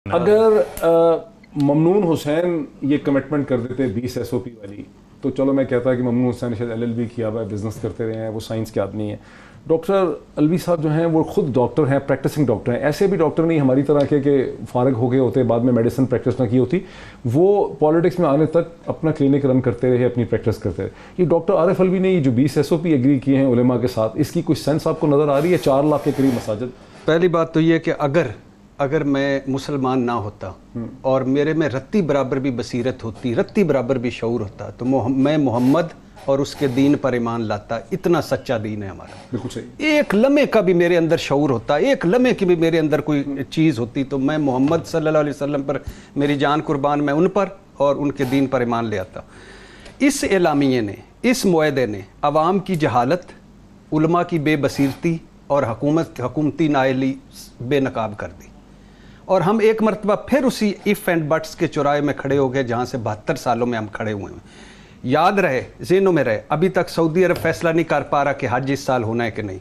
اگر ممنون حسین یہ کمٹمنٹ کر دیتے 20 SOP والی تو چلو میں کہتا کہ ممنون حسین شاید LLB کیا ہوا ہے، بزنس کرتے رہے ہیں، وہ سائنس کے آدمی ہیں. ڈاکٹر الوی صاحب جو ہیں وہ خود ڈاکٹر ہیں، پریکٹسنگ ڈاکٹر ہیں. ایسے بھی ڈاکٹر نہیں ہماری طرح کے کہ فارغ ہو گئے ہوتے بعد میں میڈیسن پریکٹس نہ کی ہوتی، وہ پالیٹکس میں آنے تک اپنا کلینک رن کرتے رہے، اپنی پریکٹس کرتے رہے. یہ ڈاکٹر عارف الوی نے یہ جو 20 SOP ایگری کیے ہیں علماء کے ساتھ، اس کی کوئی سینس آپ کو نظر آ رہی ہے؟ 4 لاکھ کے قریب مساجد. پہلی بات تو یہ کہ اگر میں مسلمان نہ ہوتا اور میرے میں رتی برابر بھی بصیرت ہوتی، رتی برابر بھی شعور ہوتا، تو میں محمد اور اس کے دین پر ایمان لاتا. اتنا سچا دین ہے ہمارا. بالکل صحیح. ایک لمحے کا بھی میرے اندر شعور ہوتا، ایک لمحے کی بھی میرے اندر کوئی چیز ہوتی، تو میں محمد صلی اللہ علیہ وسلم پر میری جان قربان، میں ان پر اور ان کے دین پر ایمان لے آتا. اس اعلامیے نے، اس معاہدے نے عوام کی جہالت، علماء کی بے بصیرتی اور حکومتی نااہلی بے نقاب کر دی. اور ہم ایک مرتبہ پھر اسی ایف اینڈ بٹس کے چوراہے میں کھڑے ہو گئے جہاں سے 72 سالوں میں ہم کھڑے ہوئے ہیں. یاد رہے، ذہنوں میں رہے، ابھی تک سعودی عرب فیصلہ نہیں کر پا رہا کہ حج اس سال ہونا ہے کہ نہیں.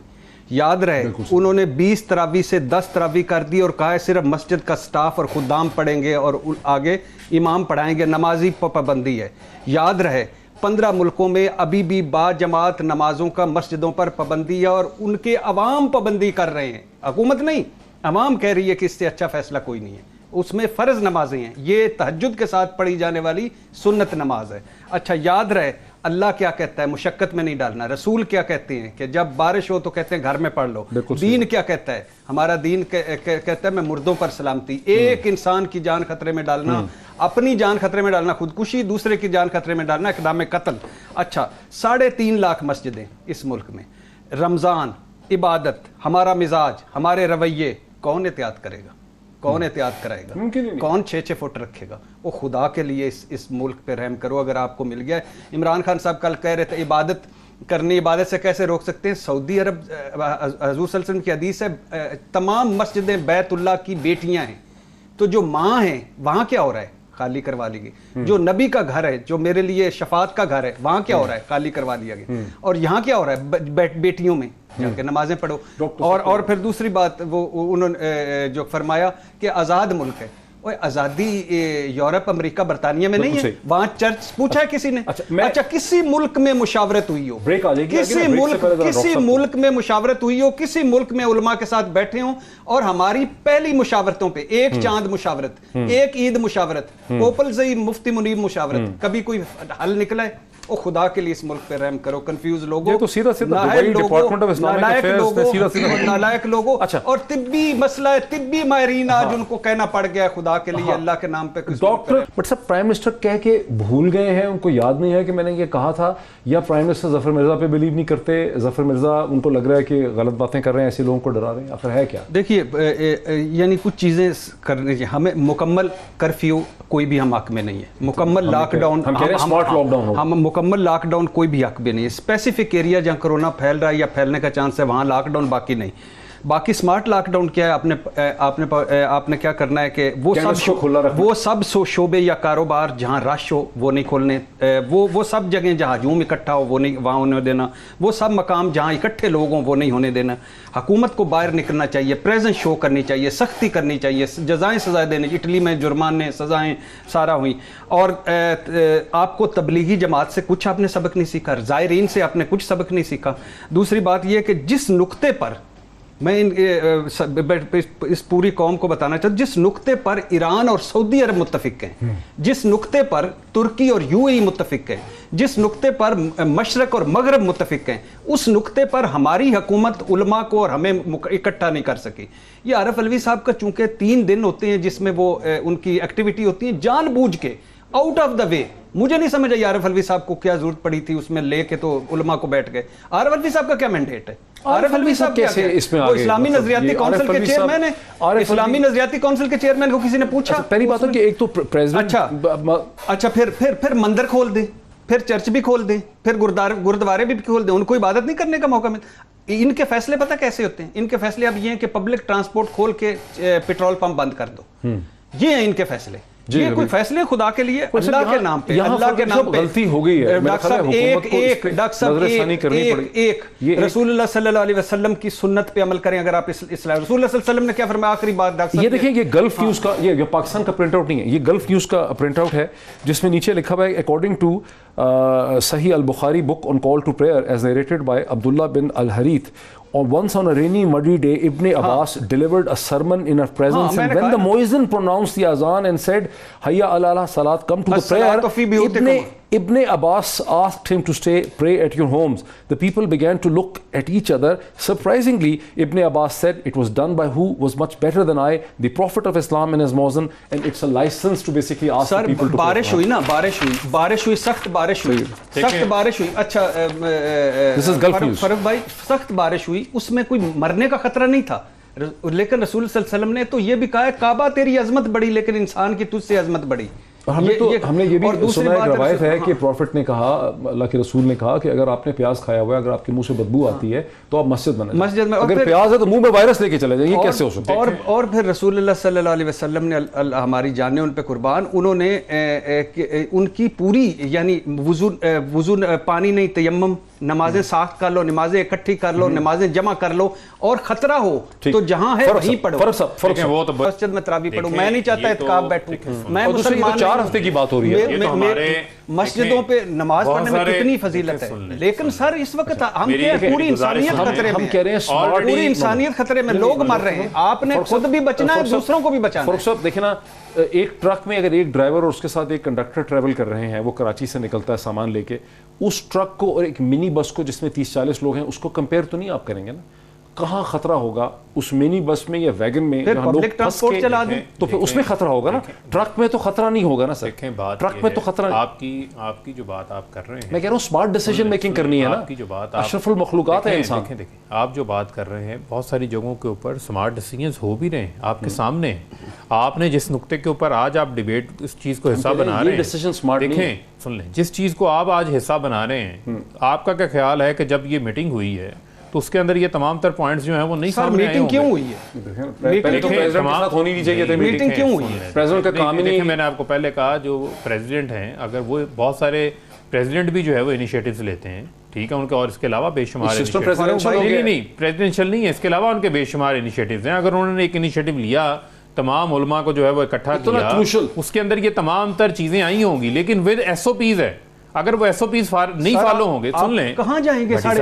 یاد رہے انہوں نے 20 تراویح سے 10 تراویح کر دی اور کہا ہے صرف مسجد کا سٹاف اور خدام پڑھیں گے اور آگے امام پڑھائیں گے، نمازی پابندی ہے. یاد رہے 15 ملکوں میں ابھی بھی با جماعت نمازوں کا مسجدوں پر پابندی ہے اور ان کے عوام پابندی کر رہے ہیں، حکومت نہیں. عوام کہہ رہی ہے کہ اس سے اچھا فیصلہ کوئی نہیں ہے. اس میں فرض نمازیں ہیں، یہ تہجد کے ساتھ پڑھی جانے والی سنت نماز ہے. اچھا یاد رہے اللہ کیا کہتا ہے، مشقت میں نہیں ڈالنا. رسول کیا کہتے ہیں کہ جب بارش ہو تو کہتے ہیں گھر میں پڑھ لو. دین کیا کہتا ہے، ہمارا دین کہتا ہے میں مردوں پر سلامتی. ایک انسان کی جان خطرے میں ڈالنا، اپنی جان خطرے میں ڈالنا خودکشی، دوسرے کی جان خطرے میں ڈالنا اقدام قتل. اچھا 3.5 لاکھ مسجدیں اس ملک میں، رمضان، عبادت، ہمارا مزاج، ہمارے رویے، کون احتیاط کرے گا؟ کون احتیاط کرائے گا؟ کون 6 فٹ رکھے گا؟ وہ خدا کے لیے اس ملک پہ رحم کرو. اگر آپ کو مل گیا. عمران خان صاحب کل کہہ رہے تھے عبادت کرنی، عبادت سے کیسے روک سکتے ہیں؟ سعودی عرب حضور صلی اللہ علیہ وسلم کی حدیث ہے تمام مسجدیں بیت اللہ کی بیٹیاں ہیں. تو جو ماں ہیں وہاں کیا ہو رہا ہے؟ خالی کروا لی گئی. جو نبی کا گھر ہے، جو میرے لیے شفاعت کا گھر ہے، وہاں کیا ہو رہا ہے؟ خالی کروا لیا گیا. اور یہاں کیا ہو رہا ہے؟ بیٹیوں میں جا کے نمازیں پڑھو. اور پھر دوسری بات وہ انہوں نے جو فرمایا کہ آزاد ملک ہے. آزادی یورپ، امریکہ، برطانیہ میں نہیں ہے. وہاں چرچ پوچھا ہے کسی نے؟ اچھا کسی ملک میں مشاورت ہوئی ہو، کسی ملک میں مشاورت ہوئی ہو، کسی ملک میں علماء کے ساتھ بیٹھے ہوں اور ہماری پہلی مشاورتوں پہ ایک چاند مشاورت، ایک عید مشاورت، پوپلزئی مفتی منیب مشاورت، کبھی کوئی حل نکلا ہے؟ او خدا کے لیے اس ملک پہ رحم کرو. کنفیوز لوگوں، نالائق لوگوں. اور طبی مسئلہ ہے، طبی ماہرین آج ان کو کہنا پڑ گیا ہے خدا کے لیے اللہ کے نام پہ. Doctor but sub prime minister کہہ کے بھول گئے ہیں، ان کو یاد نہیں ہے کہ میں نے یہ کہا تھا، یا پرائم منسٹر ظفر مرزا پہ بلیو نہیں کرتے؟ ظفر مرزا ان کو لگ رہا ہے کہ غلط باتیں کر رہے ہیں، ایسے لوگوں کو ڈرا رہے ہیں، آخر ہے کیا؟ دیکھیے یعنی کچھ چیزیں کرنے چاہیے. ہمیں مکمل کرفیو کوئی بھی ہم حق میں نہیں ہے، مکمل لاک ڈاؤن، ہم مکمل لاک ڈاؤن کوئی بھی حق بھی نہیں ہے. اسپیسیفک ایریا جہاں کرونا پھیل رہا ہے یا پھیلنے کا چانس ہے وہاں لاک ڈاؤن، باقی نہیں. باقی سمارٹ لاک ڈاؤن کیا ہے؟ آپ نے کیا کرنا ہے کہ وہ سب شعبے یا کاروبار جہاں رش ہو وہ نہیں کھولنے، وہ سب جگہیں جہاں ہجوم اکٹھا ہو وہ نہیں وہاں ہونے دینا، وہ سب مقام جہاں اکٹھے لوگ ہوں وہ نہیں ہونے دینا. حکومت کو باہر نکلنا چاہیے، پریزنس شو کرنی چاہیے، سختی کرنی چاہیے، جزائیں سزائیں دینے. اٹلی میں جرمانے، سزائیں سارا ہوئیں. اور آپ کو تبلیغی جماعت سے کچھ آپ نے سبق نہیں سیکھا، زائرین سے آپ نے کچھ سبق نہیں سیکھا. دوسری بات یہ کہ جس نقطے پر میں اس پوری قوم کو بتانا چاہتا ہوں، جس نقطے پر ایران اور سعودی عرب متفق ہیں، جس نقطے پر ترکی اور UAE متفق ہیں، جس نقطے پر مشرق اور مغرب متفق ہیں، اس نقطے پر ہماری حکومت علماء کو اور ہمیں اکٹھا نہیں کر سکی. یہ عارف الوی صاحب کا چونکہ 3 دن ہوتے ہیں جس میں وہ ان کی ایکٹیویٹی ہوتی ہے جان بوجھ کے آؤٹ آف دا وے. مجھے نہیں سمجھ آئی عارف الوی صاحب کو کیا ضرورت پڑی تھی اس میں لے کے تو علماء کو بیٹھ گئے. عارف الوی صاحب کا کیا مینڈیٹ ہے؟ عارف الوی صاحب کیسے اس میں آگے؟ اسلامی نظریاتی کونسل کے چیئرمین ہیں. اسلامی نظریاتی کونسل کے چیئرمین کو کسی نے پوچھا؟ پہلی بات ہے کہ ایک تو پریزیڈنٹ. اچھا پھر مندر کھول دیں، پھر چرچ بھی کھول دیں، پھر گردوارے بھی کھول دیں، ان کو عبادت نہیں کرنے کا موقع ملتا. ان کے فیصلے پتہ کیسے ہوتے ہیں؟ ان کے فیصلے اب یہ ہیں کہ پبلک ٹرانسپورٹ کھول کے پیٹرول پمپ بند کر دو. یہ ہیں ان کے فیصلے. یہ کوئی فیصلے خدا کے لیے اللہ کے نام پہ, اللہ کے نام پہ غلطی ہو گئی ہے. ڈاکٹر صاحب ایک رسول اللہ صلی اللہ علیہ وسلم کی سنت پہ عمل کریں. اگر آپ اسلام رسول اللہ صلی اللہ علیہ وسلم نے کیا فرمایا آخری بات ڈاکٹر صاحب, یہ دیکھیں یہ گلف نیوز کا, یہ پاکستان کا پرنٹ آؤٹ نہیں ہے, یہ گلف نیوز کا پرنٹ آؤٹ ہے جس میں نیچے لکھا ہوا ہے اکارڈنگ ٹو صحیح البخاری book on call to prayer as narrated by Abdullah bin al-Harith. Once on a rainy muddy day, Ibn Abbas delivered a sermon in her presence, and when the muezzin pronounced the azan and said, Hayya ala salat, come to the prayer, Ibn Abbas asked him to stay, pray at your homes. The people began to look at each other. Surprisingly, Ibn Abbas said, it was done by who was much better than I, the Prophet of Islam and his muezzin, and it's a license to basically ask the people to pray. بارش ہوئی نا, بارش ہوئی, سخت بارش ہوئی, سخت بارش ہوئی. اچھا فرق بھائی, سخت بارش ہوئی, اس میں کوئی مرنے کا خطرہ نہیں تھا, لیکن رسول صلی اللہ علیہ وسلم نے تو یہ بھی کہا ہے کعبہ تیری عظمت بڑی لیکن انسان کی تجھ سے عظمت بڑی. ہم نے یہ بھی سنا ایک روایت ہے کہ پروفٹ نے کہا, اللہ کے رسول نے کہا کہ اگر آپ نے پیاز کھایا ہوا ہے, اگر آپ کے منہ سے بدبو آتی ہے تو آپ مسجد میں, اگر پیاز ہے تو منہ میں وائرس لے کے چلے جائیں, یہ کیسے ہو سکتا ہے؟ اور پھر رسول اللہ صلی اللہ علیہ وسلم نے, ہماری جانیں ان پہ قربان, انہوں نے ان کی پوری یعنی وضو پانی نہیں, تیمم, نمازیں ساخت کر لو, نمازیں اکٹھی کر لو, نمازیں جمع کر لو, اور خطرہ ہو تو جہاں ہے وہیں پڑھو. مسجد میں تراویح پڑھو, میں نہیں چاہتا اعتکاف بیٹھوں, میں مسلمان 4 ہفتے کی بات ہو رہی ہے, مسجدوں پہ نماز پڑھنے میں کتنی فضیلت ہے, لیکن سر اس وقت ہم پوری انسانیت خطرے میں, پوری انسانیت خطرے میں, لوگ مر رہے ہیں, آپ نے خود بھی بچنا ہے, دوسروں کو بھی بچانا ہے. فاروق صاحب دیکھیں نا, ایک ٹرک میں اگر ایک ڈرائیور اور اس کے ساتھ ایک کنڈکٹر ٹریول کر رہے ہیں, وہ کراچی سے نکلتا ہے سامان لے کے, اس ٹرک کو اور ایک منی بس کو جس میں 30-40 لوگ ہیں, اس کو کمپیئر تو نہیں آپ کریں گے نا. کہاں خطرہ ہوگا اس منی بس میں یا ویگن میں جہاں لوگ پھنس کے, تو پھر اس میں خطرہ ہوگا نا, ٹرک میں تو خطرہ نہیں ہوگا نا سر. ٹرک میں تو خطرہ, آپ کی جو بات آپ کر رہے ہیں, میں کہہ رہا ہوں اسمارٹ ڈیسیژن میکنگ کرنی ہے نا, آپ کی جو بات, اشرف المخلوقات ہے انسان. دیکھیں آپ جو بات کر رہے ہیں, بہت ساری جگہوں کے اوپر اسمارٹ ڈیسیژنز ہو بھی رہے ہیں آپ کے سامنے. آپ نے جس نقطے کے اوپر آج آپ ڈیبیٹ اس چیز کو حصہ بنا رہے ہیں, دیکھیں سن لیں, جس چیز کو آپ آج حصہ بنا رہے ہیں, آپ کا کیا خیال ہے کہ جب یہ میٹنگ ہوئی ہے تو اس کے اندر یہ تمام تر پوائنٹس جو ہیں وہ نہیں سامنے آئے ہوں گے. کیوں ہوئی ہے؟ پہلے تو پریزیڈنٹ کے ساتھ ہونی نہیں چاہیے تھی میٹنگ, کیوں ہوئی ہے؟ پریزیڈنٹ کا کام ہی نہیں. میں نے آپ کو پہلے کہا جو پریزیڈنٹ ہیں, اگر وہ بہت سارے پریزیڈنٹ بھی جو ہے وہ انیشیٹوز لیتے ہیں, ٹھیک ہے, ان کے, اور اس کے علاوہ بے شمار نہیں پریزیڈنشل نہیں ہے, اس کے علاوہ ان کے بے شمار انیشیٹوز ہیں. اگر انہوں نے ایک انیشیٹو لیا, تمام علماء کو جو ہے وہ اکٹھا کیا, اس کے اندر یہ تمام تر چیزیں آئی ہوں گی, لیکن ود ایس او پیز ہے. اگر وہ ایس او پیز نہیں فالو ہوں گے, سن لیں کہاں جائیں گے, 4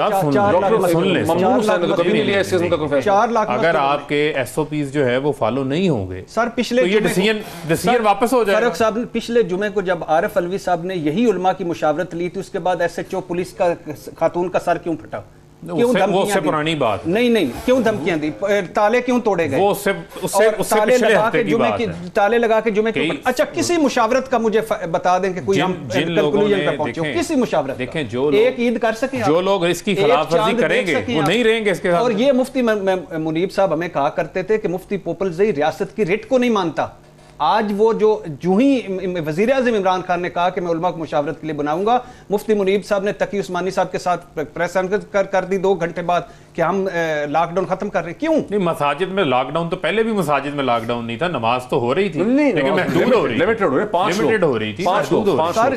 لاکھ, اگر آپ کے ایس او پیز جو ہے وہ فالو نہیں ہوں گے سر, پچھلے یہ ڈیسیژن واپس ہو جائے گا. فاروق صاحب پچھلے جمعے کو جب عارف الوی صاحب نے یہی علماء کی مشاورت لی تھی, اس کے بعد ایس ایچ او پولیس کا خاتون کا سر کیوں پھٹا؟ وہ اس سے پرانی بات نہیں, کیوں دھمکیاں دی, تالے کیوں توڑے گئے, وہ اس سے پچھلے ہفتے کی بات ہے, تالے لگا کے جمعے کی. اچھا کسی مشاورت کا مجھے بتا دیں کہ کوئی ہم کنکلوژن پر پہنچے, کسی مشاورت, دیکھیں ایک عید کر سکیں, جو لوگ اس کی خلاف ورزی کریں گے وہ نہیں رہیں گے اس کے ساتھ. اور یہ مفتی منیب صاحب ہمیں کہا کرتے تھے کہ مفتی پوپل زئی ریاست کی ریٹ کو نہیں مانتا. آج وہ جو ہی وزیر اعظم عمران خان نے کہا کہ میں علماء کو مشاورت کے لیے بناؤں گا, مفتی منیب صاحب نے تقی عثمانی صاحب کے ساتھ پریس کانفرنس کر دی 2 گھنٹے بعد کہ ہم لاک ڈاؤن ختم کر رہے ہیں. کیوں نہیں, مساجد میں لاک ڈاؤن تو پہلے بھی مساجد میں لاک ڈاؤن نہیں تھا, نماز تو ہو رہی تھی لیکن محدود ہو رہی تھی.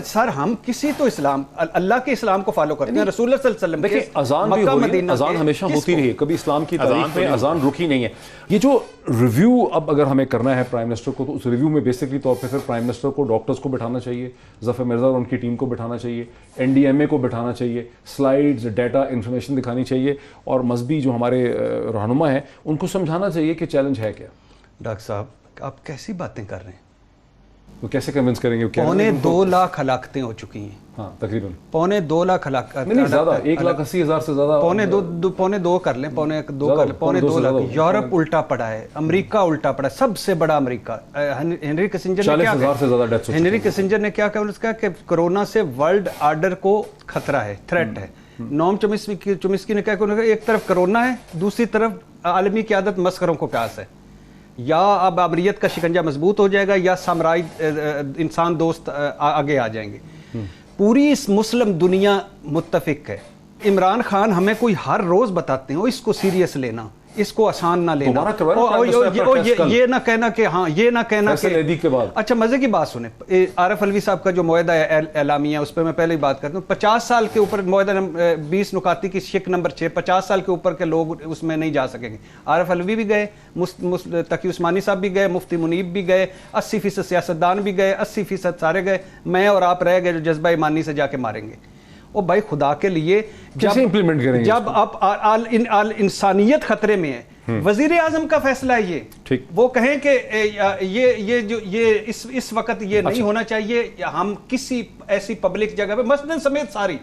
سر ہم کسی تو اسلام, اللہ کے اسلام کو فالو کرتے ہیں, رسول اللہ صلی اللہ علیہ وسلم کے اذان بھی ہو رہی ہے, اذان ہمیشہ ہوتی رہی ہے, کبھی اسلام کی تاریخ میں اذان رکی نہیں ہے. یہ جو ریویو اب اگر ہمیں کرنا ہے پرائم منسٹر کو, تو اس ریویو میں بیسکلی طور پہ پھر پرائم منسٹر کو ڈاکٹرز کو بٹھانا چاہیے, ظفر مرزا اور ان کی ٹیم کو بٹھانا چاہیے, این ڈی ایم اے کو بٹھانا چاہیے, سلائیڈز, ڈیٹا, انفارمیشن دکھانی چاہیے, اور مذہبی جو ہمارے رہنما ہیں ان کو سمجھانا چاہیے کہ چیلنج ہے کیا. ڈاکٹر صاحب آپ کیسی باتیں کر رہے ہیں, وہ کیسے کنونس کریں گے؟ 2.25 لاکھ ہلاکتیں ہو چکی ہیں. ہاں تقریباً 2.25 لاکھ ہلاکت, نہیں زیادہ, 1,80,000 سے زیادہ, 2.2 کر لیں, 2.2 لاکھ. یورپ الٹا پڑا ہے, امریکہ الٹا پڑا ہے, سب سے بڑا امریکہ. ہنری کسنجر نے کیا کہا, سے زیادہ ڈیتھس, ہنری کسنجر نے کیا کہا, اس کا کہ کرونا سے ورلڈ آرڈر کو خطرہ ہے, تھریٹ ہے. نوم چومسکی نے کیا کہ ایک طرف کرونا ہے, دوسری طرف عالمی قیادت مسخروں کو پیاس ہے. یا اب امریت کا شکنجہ مضبوط ہو جائے گا, یا سامرائی انسان دوست آگے آ جائیں گے. پوری اس مسلم دنیا متفق ہے. عمران خان ہمیں کوئی ہر روز بتاتے ہیں اس کو سیریس لینا, اس کو آسان نہ لینا، یہ نہ کہنا کہ ہاں، یہ نہ کہنا کہ اچھا مزے کی بات سنیں، عارف علوی صاحب کا جو معاہدہ اعلامیہ اس پہ میں پہلے ہی بات کرتا ہوں، 50 سال کے اوپر معاہدہ 20 نکاتی کی شک نمبر 6، 50 سال کے اوپر کے لوگ اس میں نہیں جا سکیں گے۔ عارف علوی بھی گئے، تقی عثمانی صاحب بھی گئے، مفتی منیب بھی گئے، 80% سیاستدان بھی گئے، 80% سارے گئے، میں اور آپ رہ گئے جو جذبہ ایمانی سے جا کے ماریں گے۔ او بھائی خدا کے لیے جب آپ انسانیت خطرے میں ہے، وزیر اعظم کا فیصلہ ہے یہ، وہ کہیں کہ یہ اس وقت یہ نہیں ہونا چاہیے، ہم کسی ایسی پبلک جگہ پہ مسجد سمیت ساری